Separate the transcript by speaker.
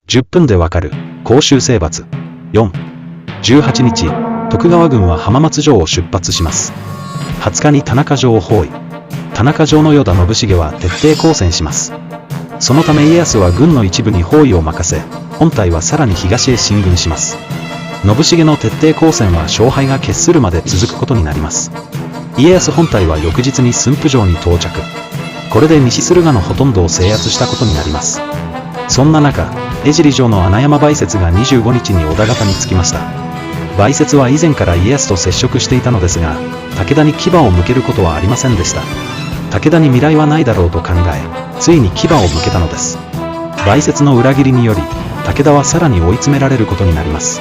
Speaker 1: 10分でわかる甲州征伐。4、18日、徳川軍は浜松城を出発します。20日に田中城を包囲。田中城の依田信繁は徹底抗戦します。そのため家康は軍の一部に包囲を任せ、本隊はさらに東へ進軍します。信繁の徹底抗戦は勝敗が決するまで続くことになります。家康本隊は翌日に駿府城に到着。これで西駿河のほとんどを制圧したことになります。そんな中、江尻城の穴山梅雪が25日に織田方に着きました。梅雪は以前から家康と接触していたのですが、武田に牙を向けることはありませんでした。武田に未来はないだろうと考え、ついに牙を向けたのです。梅雪の裏切りにより、武田はさらに追い詰められることになります。